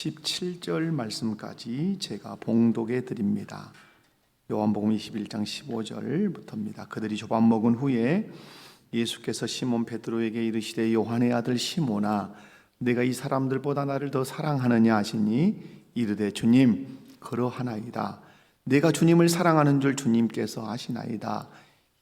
17절 말씀까지 제가 봉독해 드립니다. 요한복음 21장 15절부터입니다. 그들이 조밥 먹은 후에 예수께서 시몬 베드로에게 이르시되 요한의 아들 시몬아 내가 이 사람들보다 나를 더 사랑하느냐 하시니 이르되 주님 그러하나이다. 내가 주님을 사랑하는 줄 주님께서 아시나이다.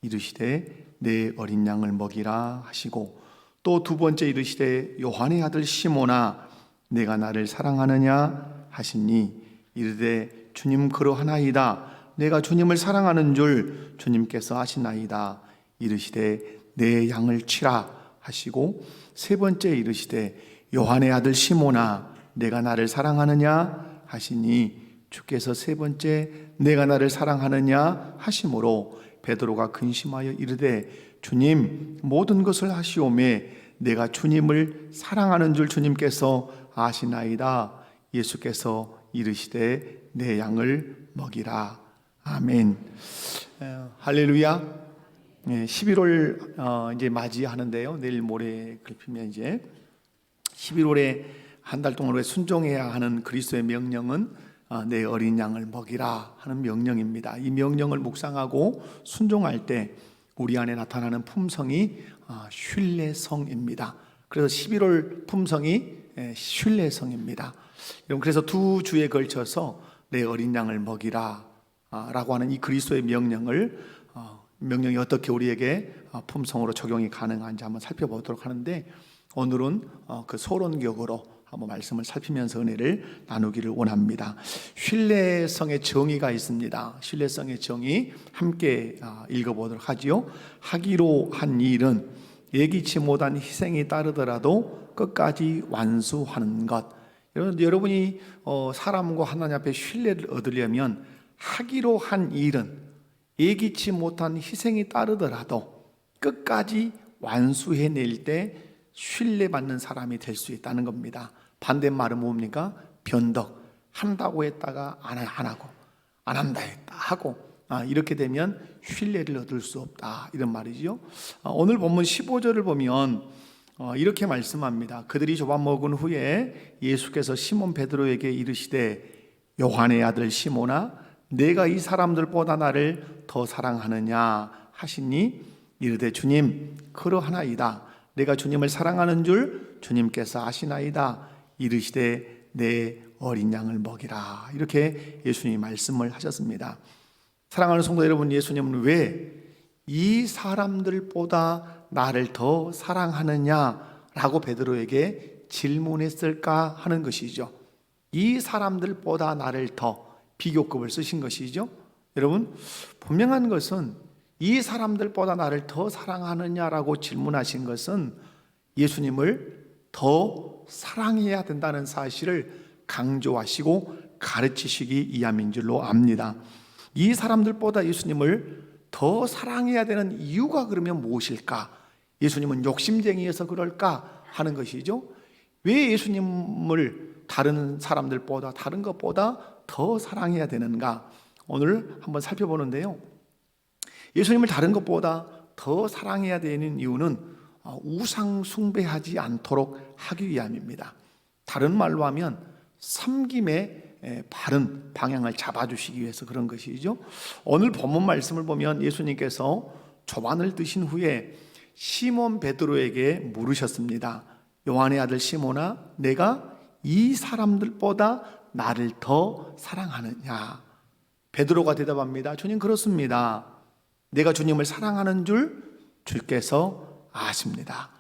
이르시되 내 어린 양을 먹이라 하시고 또 두 번째 이르시되 요한의 아들 시몬아 내가 나를 사랑하느냐 하시니 이르되 주님 그러하나이다. 내가 주님을 사랑하는 줄 주님께서 아시나이다. 이르시되 내 양을 치라 하시고 세 번째 이르시되 요한의 아들 시몬아 내가 나를 사랑하느냐 하시니 주께서 세 번째 내가 나를 사랑하느냐 하심으로 베드로가 근심하여 이르되 주님 모든 것을 하시오매 내가 주님을 사랑하는 줄 주님께서 아시나이다. 예수께서 이르시되 내 양을 먹이라. 아멘. 할렐루야. 11월 이제 맞이하는데요. 내일 모레 그러면 이제 11월에 한 달 동안 순종해야 하는 그리스도의 명령은 내 어린 양을 먹이라 하는 명령입니다. 이 명령을 묵상하고 순종할 때 우리 안에 나타나는 품성이 신뢰성입니다. 그래서 11월 품성이 신뢰성입니다. 여러분 그래서 두 주에 걸쳐서 내 어린 양을 먹이라 라고 하는 이 그리스도의 명령이 어떻게 우리에게 품성으로 적용이 가능한지 한번 살펴보도록 하는데 오늘은 그 서론격으로 한번 말씀을 살피면서 은혜를 나누기를 원합니다. 신뢰성의 정의가 있습니다. 신뢰성의 정의 함께 읽어보도록 하지요. 하기로 한 일은 예기치 못한 희생이 따르더라도 끝까지 완수하는 것. 여러분이 사람과 하나님 앞에 신뢰를 얻으려면 하기로 한 일은 예기치 못한 희생이 따르더라도 끝까지 완수해낼 때 신뢰받는 사람이 될 수 있다는 겁니다. 반대말은 뭡니까? 변덕. 한다고 했다가 안 하고 안 한다 했다 하고 이렇게 되면 신뢰를 얻을 수 없다 이런 말이죠. 오늘 본문 15절을 보면 이렇게 말씀합니다. 그들이 조밥 먹은 후에 예수께서 시몬 베드로에게 이르시되 요한의 아들 시몬아 내가 이 사람들보다 나를 더 사랑하느냐 하시니 이르되 주님 그러하나이다. 내가 주님을 사랑하는 줄 주님께서 아시나이다. 이르시되 내 어린 양을 먹이라. 이렇게 예수님이 말씀을 하셨습니다. 사랑하는 성도 여러분, 예수님은 왜 이 사람들보다 나를 더 사랑하느냐라고 베드로에게 질문했을까 하는 것이죠. 이 사람들보다 나를 더 비교급을 쓰신 것이죠. 여러분 분명한 것은 이 사람들보다 나를 더 사랑하느냐라고 질문하신 것은 예수님을 더 사랑해야 된다는 사실을 강조하시고 가르치시기 위함인 줄로 압니다. 이 사람들보다 예수님을 더 사랑해야 되는 이유가 그러면 무엇일까? 예수님은 욕심쟁이여서 그럴까 하는 것이죠. 왜 예수님을 다른 사람들보다 다른 것보다 더 사랑해야 되는가? 오늘 한번 살펴보는데요. 예수님을 다른 것보다 더 사랑해야 되는 이유는 우상 숭배하지 않도록 하기 위함입니다. 다른 말로 하면 섬김의 바른 방향을 잡아주시기 위해서 그런 것이죠. 오늘 본문 말씀을 보면 예수님께서 조반을 드신 후에 시몬 베드로에게 물으셨습니다. 요한의 아들 시몬아 내가 이 사람들보다 나를 더 사랑하느냐? 베드로가 대답합니다. 주님 그렇습니다. 내가 주님을 사랑하는 줄 주께서 아십니다.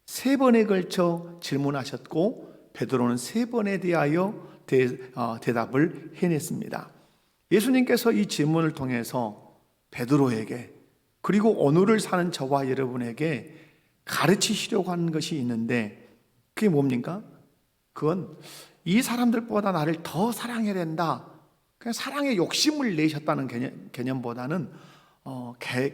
세 번에 걸쳐 질문하셨고 베드로는 세 번에 대하여 대답을 해냈습니다. 예수님께서 이 질문을 통해서 베드로에게 그리고 오늘을 사는 저와 여러분에게 가르치시려고 하는 것이 있는데 그게 뭡니까? 그건 이 사람들보다 나를 더 사랑해야 된다. 그냥 사랑의 욕심을 내셨다는 개념보다는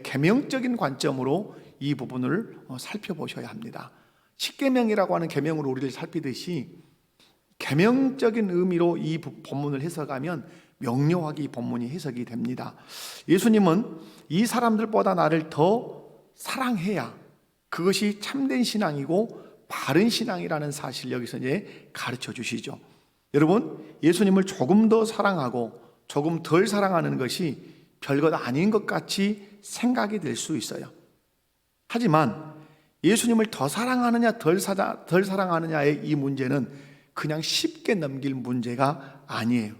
계명적인 관점으로 이 부분을 살펴보셔야 합니다. 십계명이라고 하는 계명으로 우리를 살피듯이 계명적인 의미로 이 본문을 해석하면 명료하게 이 본문이 해석이 됩니다. 예수님은 이 사람들보다 나를 더 사랑해야 그것이 참된 신앙이고 바른 신앙이라는 사실 여기서 이제 가르쳐 주시죠. 여러분, 예수님을 조금 더 사랑하고 조금 덜 사랑하는 것이 별것 아닌 것 같이 생각이 될 수 있어요. 하지만 예수님을 더 사랑하느냐 덜 사랑하느냐의 이 문제는 그냥 쉽게 넘길 문제가 아니에요.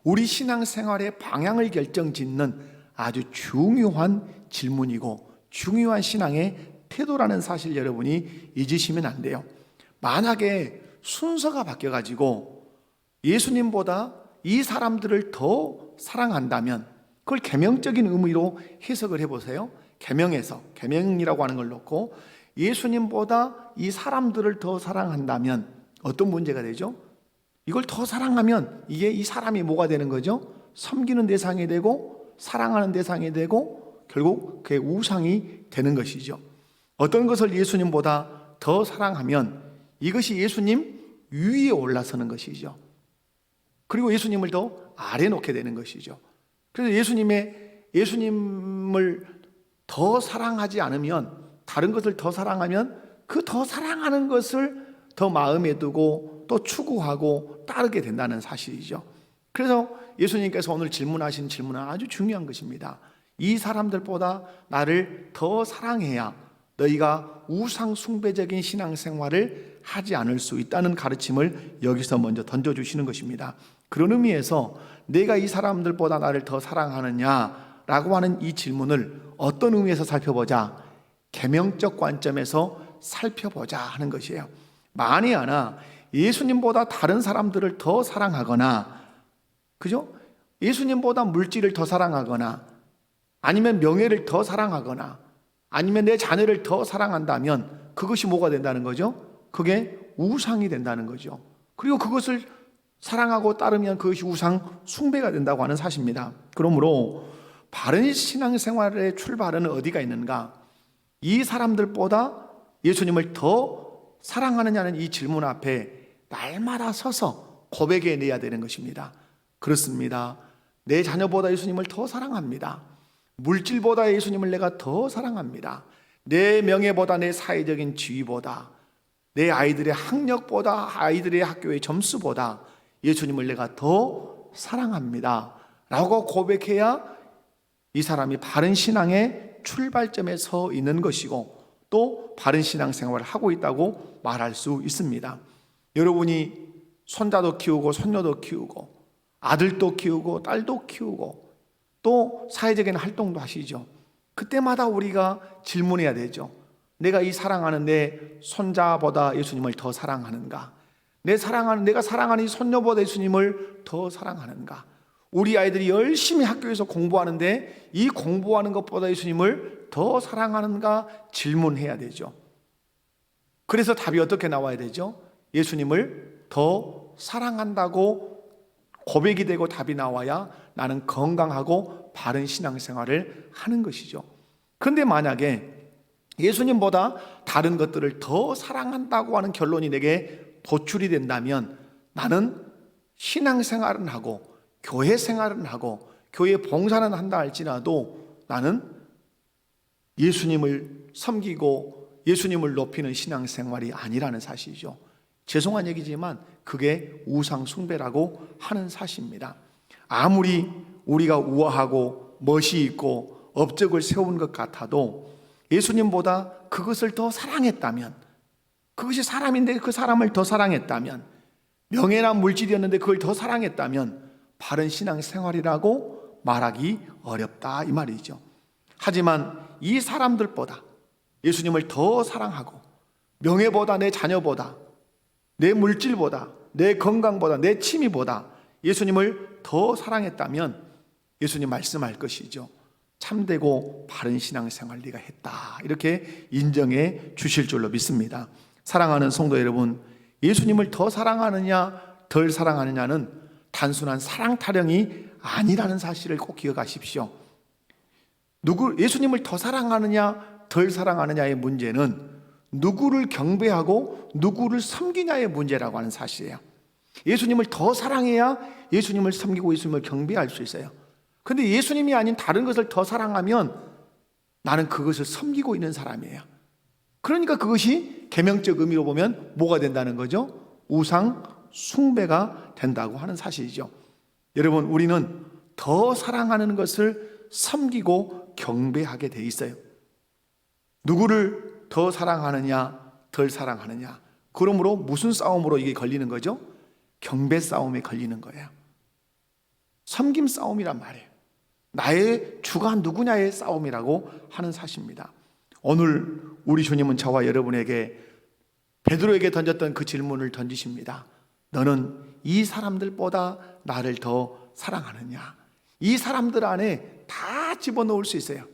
우리 신앙생활의 방향을 결정짓는 아주 중요한 질문이고 중요한 신앙의 태도라는 사실 여러분이 잊으시면 안 돼요. 만약에 순서가 바뀌어가지고 예수님보다 이 사람들을 더 사랑한다면 그걸 계명적인 의미로 해석을 해보세요. 계명에서, 계명이라고 하는 걸 놓고 예수님보다 이 사람들을 더 사랑한다면 어떤 문제가 되죠? 이걸 더 사랑하면 이게 이 사람이 뭐가 되는 거죠? 섬기는 대상이 되고 사랑하는 대상이 되고 결국 그의 우상이 되는 것이죠. 어떤 것을 예수님보다 더 사랑하면 이것이 예수님 위에 올라서는 것이죠. 그리고 예수님을 더 아래 놓게 되는 것이죠. 그래서 예수님을 더 사랑하지 않으면, 다른 것을 더 사랑하면 그 더 사랑하는 것을 더 마음에 두고 또 추구하고 따르게 된다는 사실이죠. 그래서 예수님께서 오늘 질문하신 질문은 아주 중요한 것입니다. 이 사람들보다 나를 더 사랑해야 너희가 우상 숭배적인 신앙생활을 하지 않을 수 있다는 가르침을 여기서 먼저 던져주시는 것입니다. 그런 의미에서 내가 이 사람들보다 나를 더 사랑하느냐라고 하는 이 질문을 어떤 의미에서 살펴보자? 계명적 관점에서 살펴보자 하는 것이에요. 만에 하나 예수님보다 다른 사람들을 더 사랑하거나, 그죠? 예수님보다 물질을 더 사랑하거나, 아니면 명예를 더 사랑하거나, 아니면 내 자녀를 더 사랑한다면 그것이 뭐가 된다는 거죠? 그게 우상이 된다는 거죠. 그리고 그것을 사랑하고 따르면 그것이 우상 숭배가 된다고 하는 사실입니다. 그러므로 바른 신앙생활의 출발은 어디가 있는가? 이 사람들보다 예수님을 더 사랑하느냐는 이 질문 앞에 날마다 서서 고백해내야 되는 것입니다. 그렇습니다. 내 자녀보다 예수님을 더 사랑합니다. 물질보다 예수님을 내가 더 사랑합니다. 내 명예보다, 내 사회적인 지위보다, 내 아이들의 학력보다, 아이들의 학교의 점수보다 예수님을 내가 더 사랑합니다 라고 고백해야 이 사람이 바른 신앙의 출발점에 서 있는 것이고 또 바른 신앙생활을 하고 있다고 말할 수 있습니다. 여러분이 손자도 키우고 손녀도 키우고 아들도 키우고 딸도 키우고 또 사회적인 활동도 하시죠. 그때마다 우리가 질문해야 되죠. 내가 이 사랑하는 내 손자보다 예수님을 더 사랑하는가? 내가 사랑하는 이 손녀보다 예수님을 더 사랑하는가? 우리 아이들이 열심히 학교에서 공부하는데 이 공부하는 것보다 예수님을 더 사랑하는가 질문해야 되죠. 그래서 답이 어떻게 나와야 되죠? 예수님을 더 사랑한다고 고백이 되고 답이 나와야 나는 건강하고 바른 신앙생활을 하는 것이죠. 그런데 만약에 예수님보다 다른 것들을 더 사랑한다고 하는 결론이 내게 도출이 된다면 나는 신앙생활은 하고 교회 생활은 하고 교회 봉사는 한다 할지라도 나는 예수님을 섬기고 예수님을 높이는 신앙생활이 아니라는 사실이죠. 죄송한 얘기지만 그게 우상 숭배라고 하는 사실입니다. 아무리 우리가 우아하고 멋이 있고 업적을 세운 것 같아도 예수님보다 그것을 더 사랑했다면, 그것이 사람인데 그 사람을 더 사랑했다면, 명예나 물질이었는데 그걸 더 사랑했다면 바른 신앙생활이라고 말하기 어렵다 이 말이죠. 하지만 이 사람들보다 예수님을 더 사랑하고 명예보다, 내 자녀보다, 내 물질보다, 내 건강보다, 내 취미보다 예수님을 더 사랑했다면 예수님 말씀할 것이죠. 참되고 바른 신앙생활 네가 했다, 이렇게 인정해 주실 줄로 믿습니다. 사랑하는 성도 여러분, 예수님을 더 사랑하느냐 덜 사랑하느냐는 단순한 사랑 타령이 아니라는 사실을 꼭 기억하십시오. 예수님을 더 사랑하느냐 덜 사랑하느냐의 문제는 누구를 경배하고 누구를 섬기냐의 문제라고 하는 사실이에요. 예수님을 더 사랑해야 예수님을 섬기고 예수님을 경배할 수 있어요. 그런데 예수님이 아닌 다른 것을 더 사랑하면 나는 그것을 섬기고 있는 사람이에요. 그러니까 그것이 계명적 의미로 보면 뭐가 된다는 거죠? 우상 숭배가 된다고 하는 사실이죠. 여러분, 우리는 더 사랑하는 것을 섬기고 경배하게 돼 있어요. 누구를 더 사랑하느냐, 덜 사랑하느냐. 그러므로 무슨 싸움으로 이게 걸리는 거죠? 경배 싸움에 걸리는 거예요. 섬김 싸움이란 말이에요. 나의 주가 누구냐의 싸움이라고 하는 사실입니다. 오늘 우리 주님은 저와 여러분에게 베드로에게 던졌던 그 질문을 던지십니다. 너는 이 사람들보다 나를 더 사랑하느냐? 이 사람들 안에 다 집어넣을 수 있어요.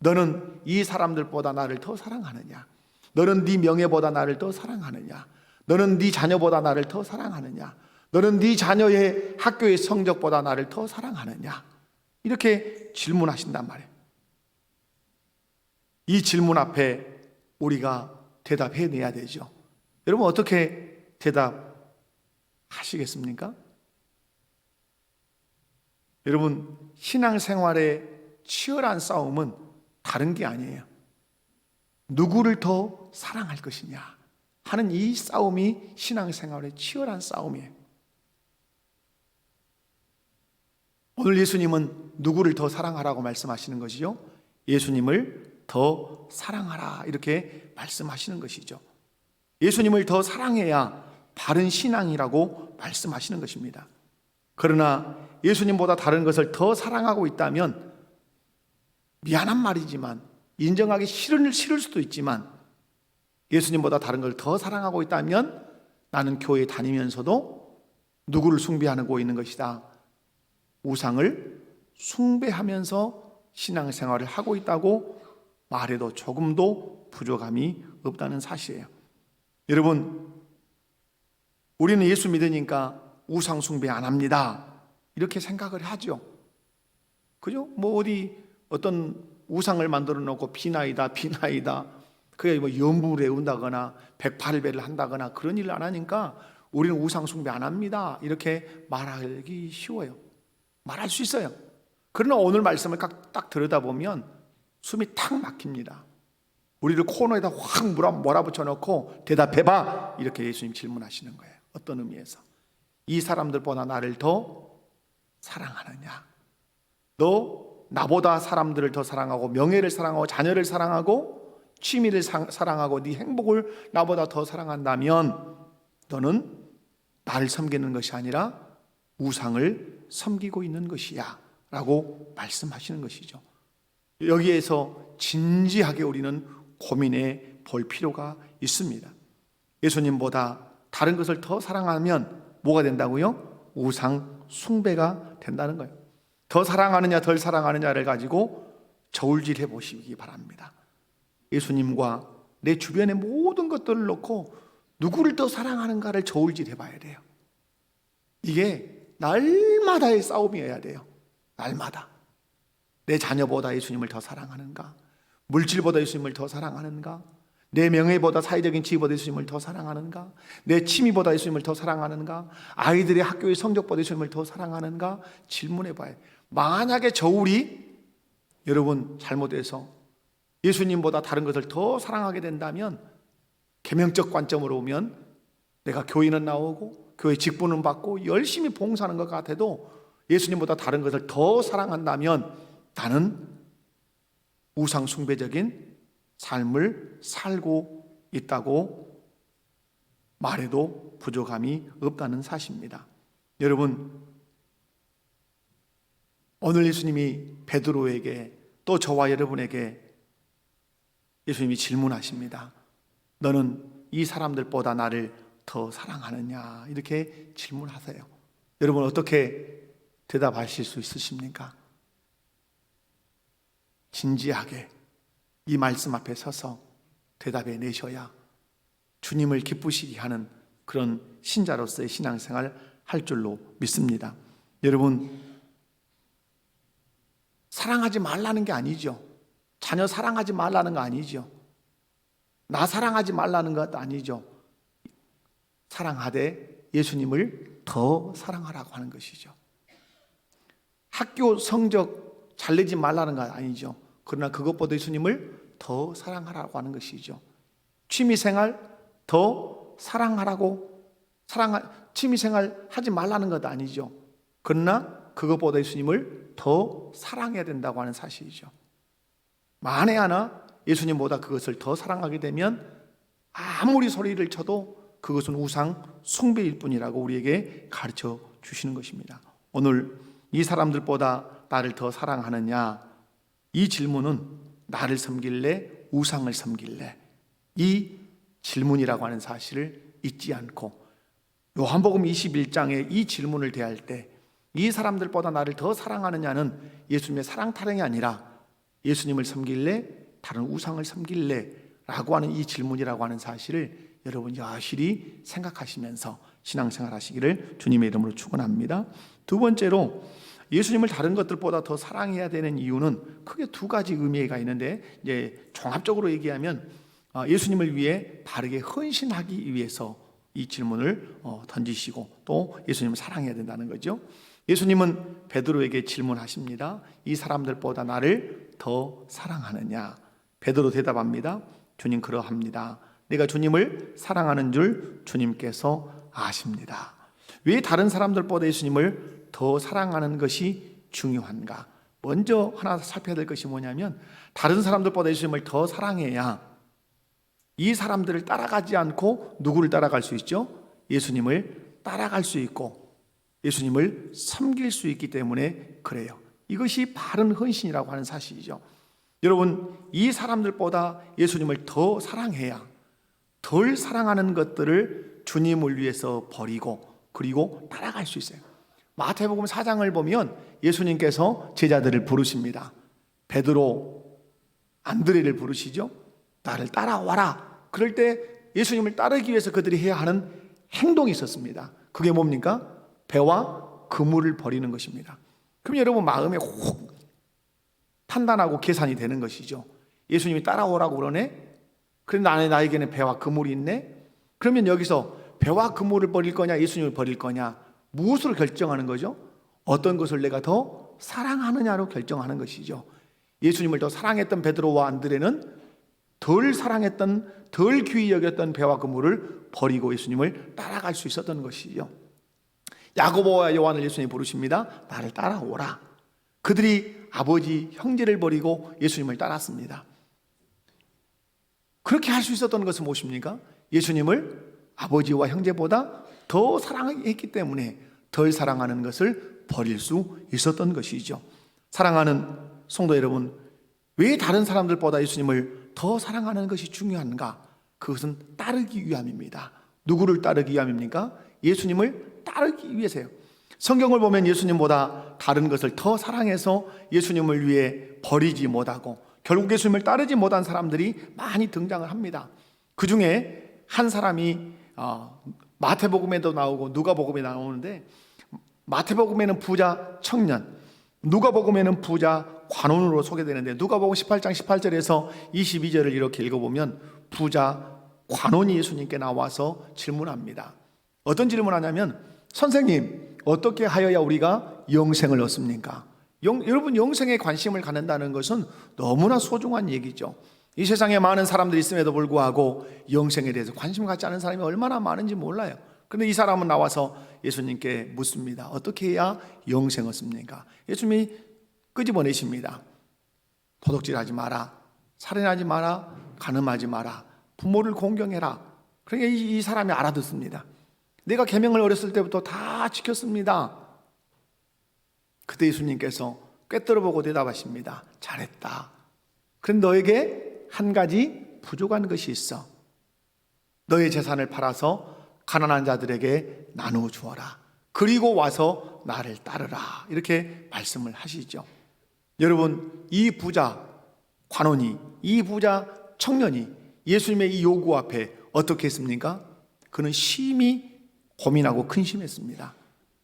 너는 이 사람들보다 나를 더 사랑하느냐? 너는 네 명예보다 나를 더 사랑하느냐? 너는 네 자녀보다 나를 더 사랑하느냐? 너는 네 자녀의 학교의 성적보다 나를 더 사랑하느냐? 이렇게 질문하신단 말이에요. 이 질문 앞에 우리가 대답해내야 되죠. 여러분, 어떻게 대답하시겠습니까? 여러분, 신앙생활의 치열한 싸움은 다른 게 아니에요. 누구를 더 사랑할 것이냐 하는 이 싸움이 신앙생활의 치열한 싸움이에요. 오늘 예수님은 누구를 더 사랑하라고 말씀하시는 것이죠? 예수님을 더 사랑하라 이렇게 말씀하시는 것이죠. 예수님을 더 사랑해야 바른 신앙이라고 말씀하시는 것입니다. 그러나 예수님보다 다른 것을 더 사랑하고 있다면, 미안한 말이지만 인정하기 싫을 수도 있지만, 예수님보다 다른 걸 더 사랑하고 있다면 나는 교회 다니면서도 누구를 숭배하고 있는 것이다. 우상을 숭배하면서 신앙생활을 하고 있다고 말해도 조금도 부족함이 없다는 사실이에요. 여러분, 우리는 예수 믿으니까 우상 숭배 안 합니다 이렇게 생각을 하죠. 그죠? 뭐 어디 어떤 우상을 만들어 놓고 비나이다 그게 뭐 연부를 외운다거나 108배를 한다거나 그런 일을 안 하니까 우리는 우상 숭배 안 합니다 이렇게 말하기 쉬워요. 말할 수 있어요. 그러나 오늘 말씀을 딱 들여다보면 숨이 탁 막힙니다. 우리를 코너에다 확 몰아붙여 놓고 대답해봐 이렇게 예수님 질문하시는 거예요. 어떤 의미에서? 이 사람들보다 나를 더 사랑하느냐? 너 나보다 사람들을 더 사랑하고 명예를 사랑하고 자녀를 사랑하고 취미를 사랑하고 네 행복을 나보다 더 사랑한다면 너는 나를 섬기는 것이 아니라 우상을 섬기고 있는 것이야 라고 말씀하시는 것이죠. 여기에서 진지하게 우리는 고민해 볼 필요가 있습니다. 예수님보다 다른 것을 더 사랑하면 뭐가 된다고요? 우상 숭배가 된다는 거예요. 더 사랑하느냐 덜 사랑하느냐를 가지고 저울질해 보시기 바랍니다. 예수님과 내 주변의 모든 것들을 놓고 누구를 더 사랑하는가를 저울질해 봐야 돼요. 이게 날마다의 싸움이어야 돼요. 날마다. 내 자녀보다 예수님을 더 사랑하는가? 물질보다 예수님을 더 사랑하는가? 내 명예보다 사회적인 지위보다 예수님을 더 사랑하는가? 내 취미보다 예수님을 더 사랑하는가? 아이들의 학교의 성적보다 예수님을 더 사랑하는가? 질문해 봐요. 만약에 저울이 여러분 잘못해서 예수님보다 다른 것을 더 사랑하게 된다면, 계명적 관점으로 보면 내가 교회는 나오고 교회 직분은 받고 열심히 봉사하는 것 같아도 예수님보다 다른 것을 더 사랑한다면 나는 우상 숭배적인 삶을 살고 있다고 말해도 부족함이 없다는 사실입니다. 여러분, 오늘 예수님이 베드로에게 또 저와 여러분에게 예수님이 질문하십니다. 너는 이 사람들보다 나를 더 사랑하느냐? 이렇게 질문하세요. 여러분, 어떻게 대답하실 수 있으십니까? 진지하게 이 말씀 앞에 서서 대답해 내셔야 주님을 기쁘시게 하는 그런 신자로서의 신앙생활 할 줄로 믿습니다. 여러분, 사랑하지 말라는 게 아니죠. 자녀 사랑하지 말라는 거 아니죠. 나 사랑하지 말라는 것도 아니죠. 사랑하되 예수님을 더 사랑하라고 하는 것이죠. 학교 성적 잘 내지 말라는 건 아니죠. 그러나 그것보다 예수님을 더 사랑하라고 하는 것이죠. 취미생활 더 사랑하라고 취미생활 하지 말라는 것 아니죠. 그러나 그것보다 예수님을 더 사랑해야 된다고 하는 사실이죠. 만에 하나 예수님보다 그것을 더 사랑하게 되면 아무리 소리를 쳐도 그것은 우상 숭배일 뿐이라고 우리에게 가르쳐 주시는 것입니다. 오늘 이 사람들보다 나를 더 사랑하느냐, 이 질문은 나를 섬길래 우상을 섬길래, 이 질문이라고 하는 사실을 잊지 않고 요한복음 21장에 이 질문을 대할 때 이 사람들보다 나를 더 사랑하느냐는 예수님의 사랑 타령이 아니라 예수님을 섬길래 다른 우상을 섬길래 라고 하는 이 질문이라고 하는 사실을 여러분 여실히 생각하시면서 신앙생활 하시기를 주님의 이름으로 축원합니다. 두 번째로 예수님을 다른 것들보다 더 사랑해야 되는 이유는 크게 두 가지 의미가 있는데, 이제 종합적으로 얘기하면 예수님을 위해 바르게 헌신하기 위해서 이 질문을 던지시고 또 예수님을 사랑해야 된다는 거죠. 예수님은 베드로에게 질문하십니다. 이 사람들보다 나를 더 사랑하느냐? 베드로 대답합니다. 주님, 그러합니다. 내가 주님을 사랑하는 줄 주님께서 아십니다. 왜 다른 사람들보다 예수님을 더 사랑하는 것이 중요한가? 먼저 하나 살펴야 될 것이 뭐냐면, 다른 사람들보다 예수님을 더 사랑해야 이 사람들을 따라가지 않고 누구를 따라갈 수 있죠? 예수님을 따라갈 수 있고 예수님을 섬길 수 있기 때문에 그래요. 이것이 바른 헌신이라고 하는 사실이죠. 여러분, 이 사람들보다 예수님을 더 사랑해야 덜 사랑하는 것들을 주님을 위해서 버리고 그리고 따라갈 수 있어요. 마태복음 4장을 보면 예수님께서 제자들을 부르십니다. 베드로, 안드레를 부르시죠. 나를 따라와라. 그럴 때 예수님을 따르기 위해서 그들이 해야 하는 행동이 있었습니다. 그게 뭡니까? 배와 그물을 버리는 것입니다. 그럼 여러분 마음에 혹 판단하고 계산이 되는 것이죠. 예수님이 따라오라고 그러네? 그런데 나에게는 배와 그물이 있네? 그러면 여기서 배와 그물을 버릴 거냐, 예수님을 버릴 거냐, 무엇으로 결정하는 거죠? 어떤 것을 내가 더 사랑하느냐로 결정하는 것이죠. 예수님을 더 사랑했던 베드로와 안드레는 덜 사랑했던, 덜 귀히 여겼던 배와 그물을 버리고 예수님을 따라갈 수 있었던 것이죠. 야고보와 요한을 예수님이 부르십니다. 나를 따라오라. 그들이 아버지, 형제를 버리고 예수님을 따랐습니다. 그렇게 할 수 있었던 것은 무엇입니까? 예수님을 아버지와 형제보다 더 사랑했기 때문에 덜 사랑하는 것을 버릴 수 있었던 것이죠. 사랑하는 성도 여러분, 왜 다른 사람들보다 예수님을 더 사랑하는 것이 중요한가? 그것은 따르기 위함입니다. 누구를 따르기 위함입니까? 예수님을 따르기 위해서요. 성경을 보면 예수님보다 다른 것을 더 사랑해서 예수님을 위해 버리지 못하고 결국 예수님을 따르지 못한 사람들이 많이 등장을 합니다. 그 중에 한 사람이 마태복음에도 나오고 누가복음에 나오는데, 마태복음에는 부자 청년, 누가복음에는 부자 관원으로 소개되는데, 누가복음 18장 18절에서 22절을 이렇게 읽어보면 부자 관원이 예수님께 나와서 질문합니다. 어떤 질문하냐면, 선생님, 어떻게 하여야 우리가 영생을 얻습니까? 여러분, 영생에 관심을 갖는다는 것은 너무나 소중한 얘기죠. 이 세상에 많은 사람들이 있음에도 불구하고 영생에 대해서 관심 갖지 않은 사람이 얼마나 많은지 몰라요. 그런데 이 사람은 나와서 예수님께 묻습니다. 어떻게 해야 영생 얻습니까? 예수님이 끄집어내십니다. 도둑질하지 마라, 살인하지 마라, 간음하지 마라, 부모를 공경해라. 그러니까 이 사람이 알아듣습니다. 내가 계명을 어렸을 때부터 다 지켰습니다. 그때 예수님께서 꿰뚫어보고 대답하십니다. 잘했다. 그런데 너에게 한 가지 부족한 것이 있어. 너의 재산을 팔아서 가난한 자들에게 나누어 주어라. 그리고 와서 나를 따르라. 이렇게 말씀을 하시죠. 여러분, 이 부자 관원이, 이 부자 청년이 예수님의 이 요구 앞에 어떻게 했습니까? 그는 심히 고민하고 근심했습니다.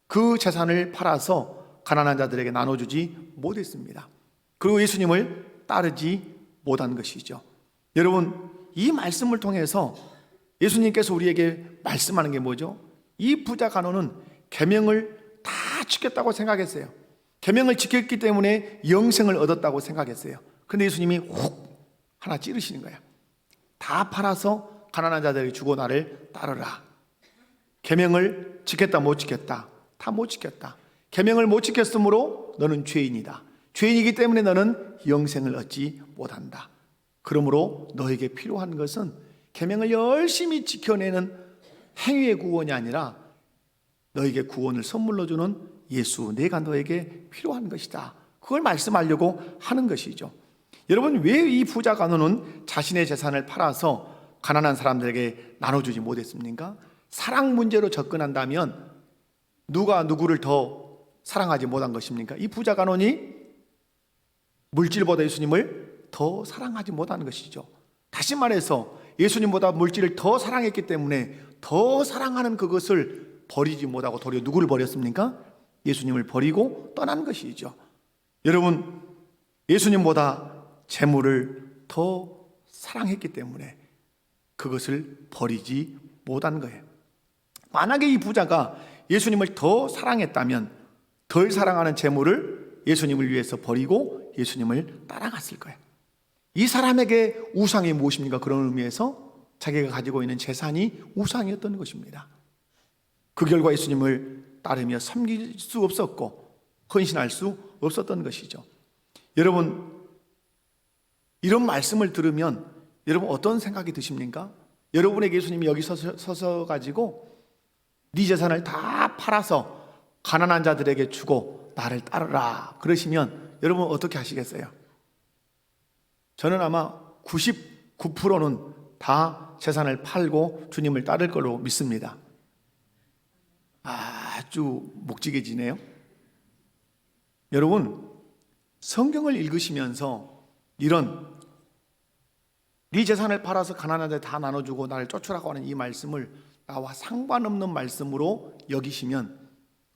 그 재산을 팔아서 가난한 자들에게 나눠주지 못했습니다. 그리고 예수님을 따르지 못한 것이죠. 여러분, 이 말씀을 통해서 예수님께서 우리에게 말씀하는 게 뭐죠? 이 부자 간호는 계명을 다 지켰다고 생각했어요. 계명을 지켰기 때문에 영생을 얻었다고 생각했어요. 그런데 예수님이 훅 하나 찌르시는 거예요. 다 팔아서 가난한 자들에게 주고 나를 따르라. 계명을 지켰다 못 지켰다? 다 못 지켰다. 계명을 못 지켰으므로 너는 죄인이다. 죄인이기 때문에 너는 영생을 얻지 못한다. 그러므로 너에게 필요한 것은 계명을 열심히 지켜내는 행위의 구원이 아니라 너에게 구원을 선물로 주는 예수, 내가 너에게 필요한 것이다. 그걸 말씀하려고 하는 것이죠. 여러분, 왜 이 부자 간호는 자신의 재산을 팔아서 가난한 사람들에게 나눠주지 못했습니까? 사랑 문제로 접근한다면 누가 누구를 더 사랑하지 못한 것입니까? 이 부자 간호니 물질보다 예수님을 더 사랑하지 못한 것이죠. 다시 말해서 예수님보다 물질을 더 사랑했기 때문에 더 사랑하는 그것을 버리지 못하고 도리어 누구를 버렸습니까? 예수님을 버리고 떠난 것이죠. 여러분, 예수님보다 재물을 더 사랑했기 때문에 그것을 버리지 못한 거예요. 만약에 이 부자가 예수님을 더 사랑했다면 덜 사랑하는 재물을 예수님을 위해서 버리고 예수님을 따라갔을 거예요. 이 사람에게 우상이 무엇입니까? 그런 의미에서 자기가 가지고 있는 재산이 우상이었던 것입니다. 그 결과 예수님을 따르며 섬길 수 없었고 헌신할 수 없었던 것이죠. 여러분, 이런 말씀을 들으면 여러분 어떤 생각이 드십니까? 여러분에게 예수님이 여기 서서 가지고 네 재산을 다 팔아서 가난한 자들에게 주고 나를 따르라 그러시면 여러분 어떻게 하시겠어요? 저는 아마 99%는 다 재산을 팔고 주님을 따를 걸로 믿습니다. 아주 묵직해지네요. 여러분, 성경을 읽으시면서 이런 네 재산을 팔아서 가난한 데 다 나눠주고 나를 쫓으라고 하는 이 말씀을 나와 상관없는 말씀으로 여기시면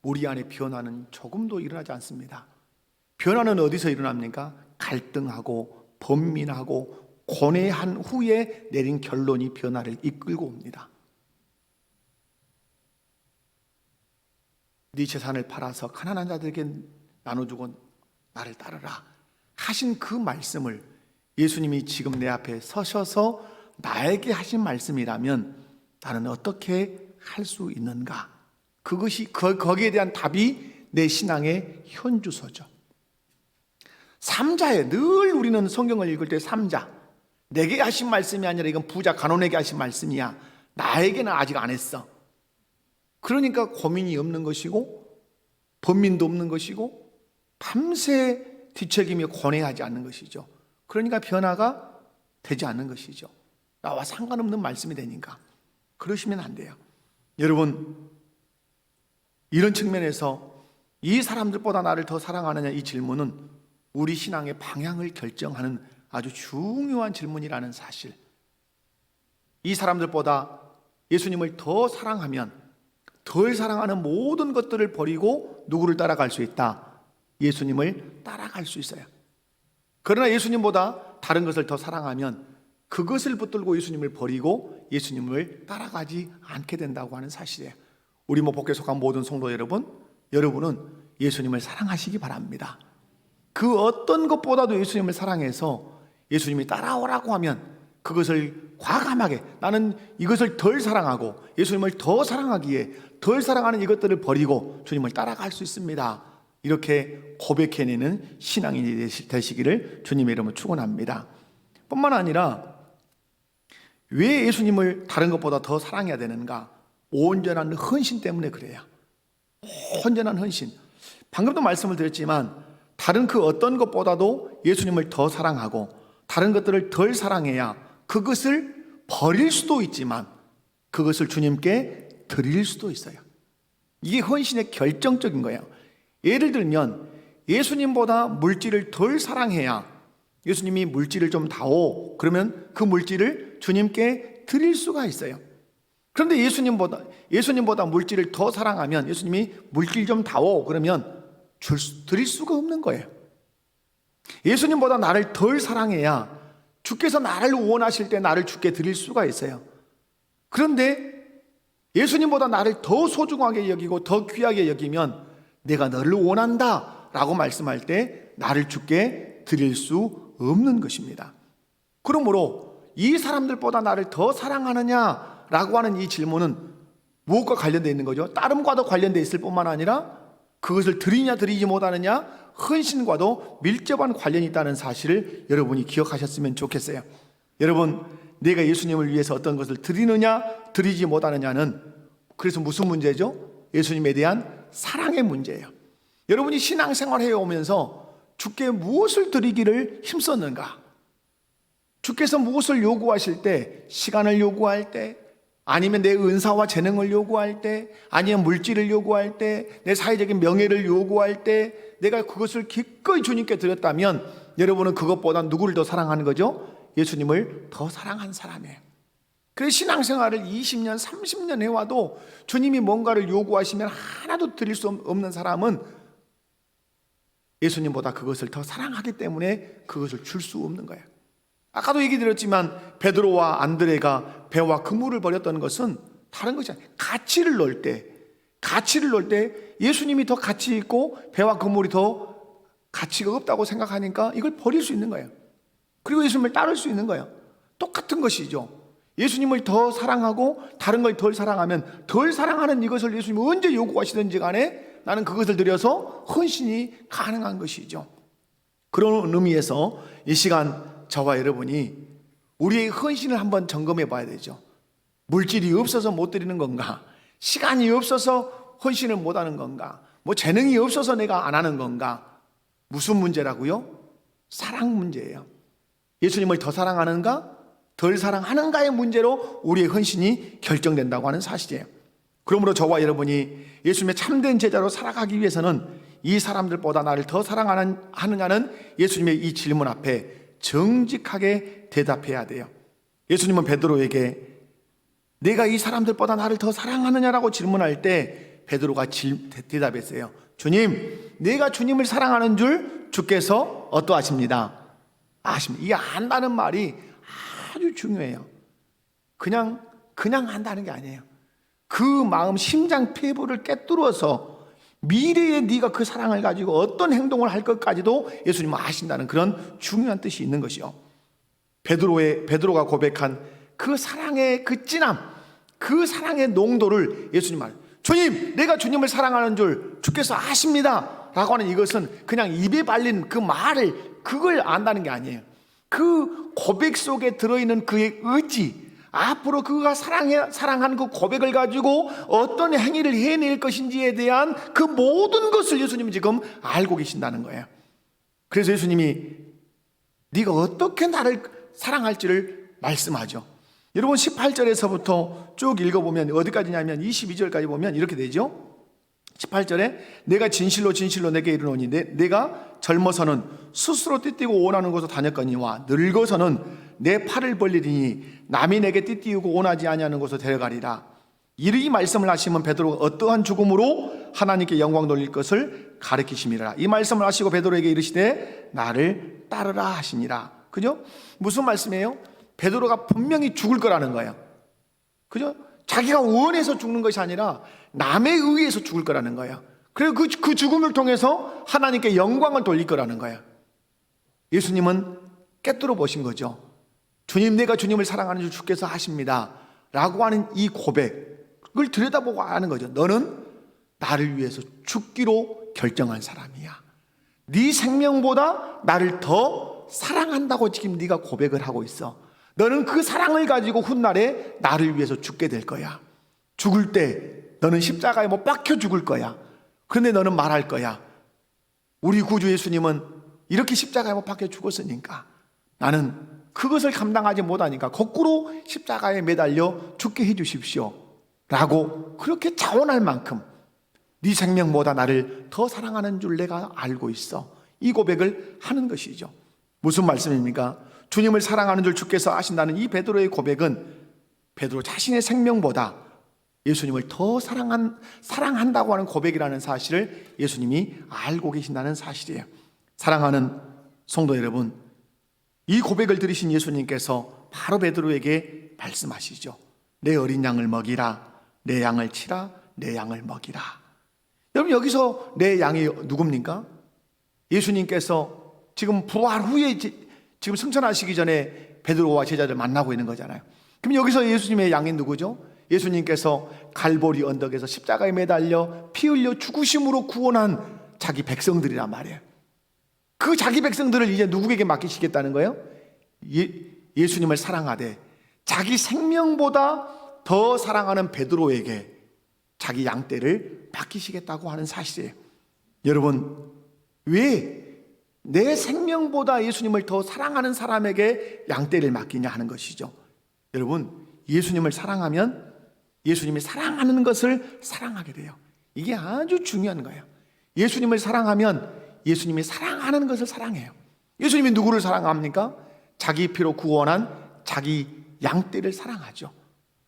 우리 안에 변화는 조금도 일어나지 않습니다. 변화는 어디서 일어납니까? 갈등하고 번민하고 고뇌한 후에 내린 결론이 변화를 이끌고 옵니다. 네 재산을 팔아서 가난한 자들에게 나눠주고 나를 따르라 하신 그 말씀을 예수님이 지금 내 앞에 서셔서 나에게 하신 말씀이라면 나는 어떻게 할 수 있는가? 그것이 거기에 대한 답이 내 신앙의 현주소죠. 삼자에 늘 우리는 성경을 읽을 때 삼자, 내게 하신 말씀이 아니라 이건 부자 간원에게 하신 말씀이야. 나에게는 아직 안 했어. 그러니까 고민이 없는 것이고 번민도 없는 것이고 밤새 뒤척이며 고뇌하지 않는 것이죠. 그러니까 변화가 되지 않는 것이죠. 나와 상관없는 말씀이 되니까. 그러시면 안 돼요. 여러분, 이런 측면에서 이 사람들보다 나를 더 사랑하느냐 이 질문은 우리 신앙의 방향을 결정하는 아주 중요한 질문이라는 사실. 이 사람들보다 예수님을 더 사랑하면 덜 사랑하는 모든 것들을 버리고 누구를 따라갈 수 있다? 예수님을 따라갈 수 있어요. 그러나 예수님보다 다른 것을 더 사랑하면 그것을 붙들고 예수님을 버리고 예수님을 따라가지 않게 된다고 하는 사실이에요. 우리 목복에 속한 모든 성도 여러분, 여러분은 예수님을 사랑하시기 바랍니다. 그 어떤 것보다도 예수님을 사랑해서 예수님이 따라오라고 하면 그것을 과감하게 나는 이것을 덜 사랑하고 예수님을 더 사랑하기에 덜 사랑하는 이것들을 버리고 주님을 따라갈 수 있습니다. 이렇게 고백해내는 신앙인이 되시기를 주님의 이름으로 축원합니다. 뿐만 아니라 왜 예수님을 다른 것보다 더 사랑해야 되는가? 온전한 헌신 때문에 그래요. 온전한 헌신. 방금도 말씀을 드렸지만 다른 그 어떤 것보다도 예수님을 더 사랑하고 다른 것들을 덜 사랑해야 그것을 버릴 수도 있지만 그것을 주님께 드릴 수도 있어요. 이게 헌신의 결정적인 거예요. 예를 들면 예수님보다 물질을 덜 사랑해야 예수님이 물질을 좀 다오 그러면 그 물질을 주님께 드릴 수가 있어요. 그런데 예수님보다 물질을 더 사랑하면 예수님이 물질 좀 다오 그러면 드릴 수가 없는 거예요. 예수님보다 나를 덜 사랑해야 주께서 나를 원하실 때 나를 주께 드릴 수가 있어요. 그런데 예수님보다 나를 더 소중하게 여기고 더 귀하게 여기면 내가 너를 원한다 라고 말씀할 때 나를 주께 드릴 수 없는 것입니다. 그러므로 이 사람들보다 나를 더 사랑하느냐 라고 하는 이 질문은 무엇과 관련되어 있는 거죠? 따름과도 관련되어 있을 뿐만 아니라 그것을 드리냐 드리지 못하느냐 헌신과도 밀접한 관련이 있다는 사실을 여러분이 기억하셨으면 좋겠어요. 여러분, 내가 예수님을 위해서 어떤 것을 드리느냐 드리지 못하느냐는 그래서 무슨 문제죠? 예수님에 대한 사랑의 문제예요. 여러분이 신앙생활 해오면서 주께 무엇을 드리기를 힘썼는가? 주께서 무엇을 요구하실 때, 시간을 요구할 때, 아니면 내 은사와 재능을 요구할 때, 아니면 물질을 요구할 때, 내 사회적인 명예를 요구할 때 내가 그것을 기꺼이 주님께 드렸다면 여러분은 그것보다 누구를 더 사랑하는 거죠? 예수님을 더 사랑한 사람이에요. 그래서 신앙생활을 20년, 30년 해와도 주님이 뭔가를 요구하시면 하나도 드릴 수 없는 사람은 예수님보다 그것을 더 사랑하기 때문에 그것을 줄 수 없는 거예요. 아까도 얘기 드렸지만 베드로와 안드레가 배와 그물을 버렸던 것은 다른 것이 아니에요. 가치를 넣을 때 예수님이 더 가치 있고 배와 그물이 더 가치가 없다고 생각하니까 이걸 버릴 수 있는 거예요. 그리고 예수님을 따를 수 있는 거예요. 똑같은 것이죠. 예수님을 더 사랑하고 다른 걸 덜 사랑하면 덜 사랑하는 이것을 예수님이 언제 요구하시든지 간에 나는 그것을 드려서 헌신이 가능한 것이죠. 그런 의미에서 이 시간 저와 여러분이 우리의 헌신을 한번 점검해 봐야 되죠. 물질이 없어서 못 드리는 건가? 시간이 없어서 헌신을 못 하는 건가? 뭐 재능이 없어서 내가 안 하는 건가? 무슨 문제라고요? 사랑 문제예요. 예수님을 더 사랑하는가? 덜 사랑하는가의 문제로 우리의 헌신이 결정된다고 하는 사실이에요. 그러므로 저와 여러분이 예수님의 참된 제자로 살아가기 위해서는 이 사람들보다 나를 더 사랑하느냐는 예수님의 이 질문 앞에 정직하게 대답해야 돼요. 예수님은 베드로에게 내가 이 사람들보다 나를 더 사랑하느냐라고 질문할 때 베드로가 대답했어요. 주님, 내가 주님을 사랑하는 줄 주께서 어떠하십니다? 아십니다. 이 안다는 말이 아주 중요해요. 그냥 한다는 게 아니에요. 그 마음 심장 폐부를 꿰뚫어서 미래에 네가 그 사랑을 가지고 어떤 행동을 할 것까지도 예수님은 아신다는 그런 중요한 뜻이 있는 것이요. 베드로가 고백한 그 사랑의 그 진함, 그 사랑의 농도를 예수님 말, 주님, 내가 주님을 사랑하는 줄 주께서 아십니다 라고 하는 이것은 그냥 입에 발린 그 말을 그걸 안다는 게 아니에요. 그 고백 속에 들어있는 그의 의지, 앞으로 그가 사랑한 그 고백을 가지고 어떤 행위를 해낼 것인지에 대한 그 모든 것을 예수님이 지금 알고 계신다는 거예요. 그래서 예수님이 네가 어떻게 나를 사랑할지를 말씀하죠. 여러분 18절에서부터 쭉 읽어보면 어디까지냐면 22절까지 보면 이렇게 되죠. 18절에 내가 진실로 진실로 내게 이르노니 내가 젊어서는 스스로 띠띠고 원하는 곳으로 다녔거니와 늙어서는 내 팔을 벌리리니 남이 내게 띠띠우고 원하지 아니하는 곳으로 데려가리라. 이 말씀을 하시면 베드로가 어떠한 죽음으로 하나님께 영광 돌릴 것을 가르치심이라. 이 말씀을 하시고 베드로에게 이르시되 나를 따르라 하시니라. 그죠? 무슨 말씀이에요? 베드로가 분명히 죽을 거라는 거예요. 그죠? 자기가 원해서 죽는 것이 아니라 남에 의해서 죽을 거라는 거예요. 그리고 그 죽음을 통해서 하나님께 영광을 돌릴 거라는 거예요. 예수님은 꿰뚫어 보신 거죠. 주님, 내가 주님을 사랑하는 줄 주께서 하십니다 라고 하는 이 고백을 들여다보고 하는 거죠. 너는 나를 위해서 죽기로 결정한 사람이야. 네 생명보다 나를 더 사랑한다고 지금 네가 고백을 하고 있어. 너는 그 사랑을 가지고 훗날에 나를 위해서 죽게 될 거야. 죽을 때 너는 십자가에 못 박혀 죽을 거야. 그런데 너는 말할 거야. 우리 구주 예수님은 이렇게 십자가에 못 박혀 죽었으니까 나는 그것을 감당하지 못하니까 거꾸로 십자가에 매달려 죽게 해 주십시오 라고 그렇게 자원할 만큼 네 생명보다 나를 더 사랑하는 줄 내가 알고 있어. 이 고백을 하는 것이죠. 무슨 말씀입니까? 주님을 사랑하는 줄 주께서 아신다는 이 베드로의 고백은 베드로 자신의 생명보다 예수님을 더 사랑한다고 하는 고백이라는 사실을 예수님이 알고 계신다는 사실이에요. 사랑하는 성도 여러분, 이 고백을 들으신 예수님께서 바로 베드로에게 말씀하시죠. 내 어린 양을 먹이라, 내 양을 치라, 내 양을 먹이라. 여러분, 여기서 내 양이 누굽니까? 예수님께서 지금 부활 후에 지금 승천하시기 전에 베드로와 제자들 만나고 있는 거잖아요. 그럼 여기서 예수님의 양이 누구죠? 예수님께서 갈보리 언덕에서 십자가에 매달려 피 흘려 죽으심으로 구원한 자기 백성들이란 말이에요. 그 자기 백성들을 이제 누구에게 맡기시겠다는 거예요? 예수님을 사랑하되 자기 생명보다 더 사랑하는 베드로에게 자기 양떼를 맡기시겠다고 하는 사실이에요. 여러분, 왜 내 생명보다 예수님을 더 사랑하는 사람에게 양떼를 맡기냐 하는 것이죠. 여러분, 예수님을 사랑하면 예수님이 사랑하는 것을 사랑하게 돼요. 이게 아주 중요한 거예요. 예수님을 사랑하면 예수님이 사랑하는 것을 사랑해요. 예수님이 누구를 사랑합니까? 자기 피로 구원한 자기 양떼를 사랑하죠.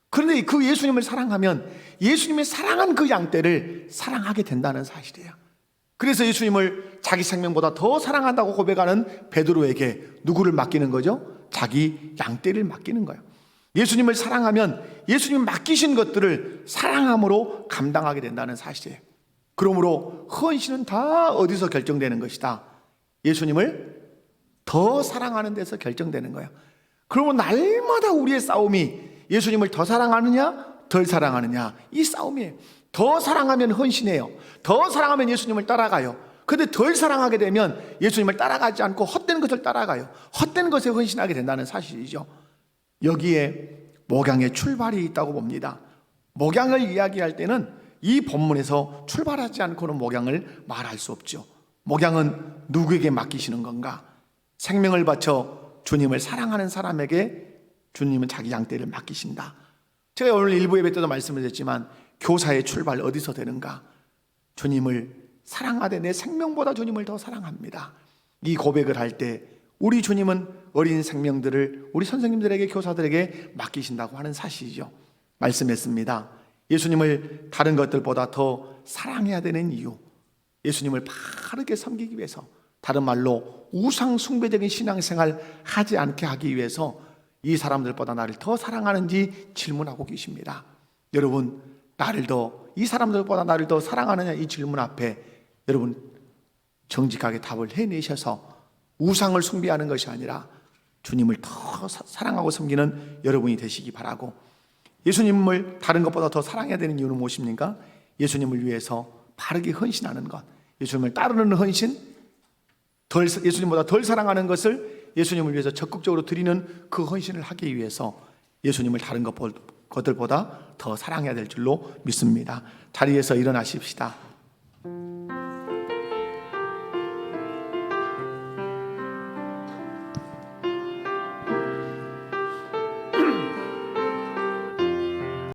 그런데 그 예수님을 사랑하면 예수님이 사랑한 그 양떼를 사랑하게 된다는 사실이에요. 그래서 예수님을 자기 생명보다 더 사랑한다고 고백하는 베드로에게 누구를 맡기는 거죠? 자기 양떼를 맡기는 거예요. 예수님을 사랑하면 예수님이 맡기신 것들을 사랑함으로 감당하게 된다는 사실이에요. 그러므로 헌신은 다 어디서 결정되는 것이다? 예수님을 더 사랑하는 데서 결정되는 거예요. 그러면 날마다 우리의 싸움이 예수님을 더 사랑하느냐 덜 사랑하느냐, 이 싸움이에요. 더 사랑하면 헌신해요. 더 사랑하면 예수님을 따라가요. 그런데 덜 사랑하게 되면 예수님을 따라가지 않고 헛된 것을 따라가요. 헛된 것에 헌신하게 된다는 사실이죠. 여기에 목양의 출발이 있다고 봅니다. 목양을 이야기할 때는 이 본문에서 출발하지 않고는 목양을 말할 수 없죠. 목양은 누구에게 맡기시는 건가? 생명을 바쳐 주님을 사랑하는 사람에게 주님은 자기 양떼를 맡기신다. 제가 오늘 일부 예배 때도 말씀을 드렸지만 교사의 출발 어디서 되는가? 주님을 사랑하되 내 생명보다 주님을 더 사랑합니다. 이 고백을 할 때 우리 주님은 어린 생명들을 우리 선생님들에게, 교사들에게 맡기신다고 하는 사실이죠. 말씀했습니다. 예수님을 다른 것들보다 더 사랑해야 되는 이유, 예수님을 바르게 섬기기 위해서, 다른 말로 우상 숭배적인 신앙생활 하지 않게 하기 위해서 이 사람들보다 나를 더 사랑하는지 질문하고 계십니다. 여러분, 이 사람들보다 나를 더 사랑하느냐, 이 질문 앞에 여러분 정직하게 답을 해내셔서 우상을 숭배하는 것이 아니라 주님을 더 사랑하고 섬기는 여러분이 되시기 바라고, 예수님을 다른 것보다 더 사랑해야 되는 이유는 무엇입니까? 예수님을 위해서 바르게 헌신하는 것, 예수님을 따르는 헌신, 예수님보다 덜 사랑하는 것을 예수님을 위해서 적극적으로 드리는 그 헌신을 하기 위해서 예수님을 다른 것들보다 더 사랑해야 될 줄로 믿습니다. 자리에서 일어나십시다.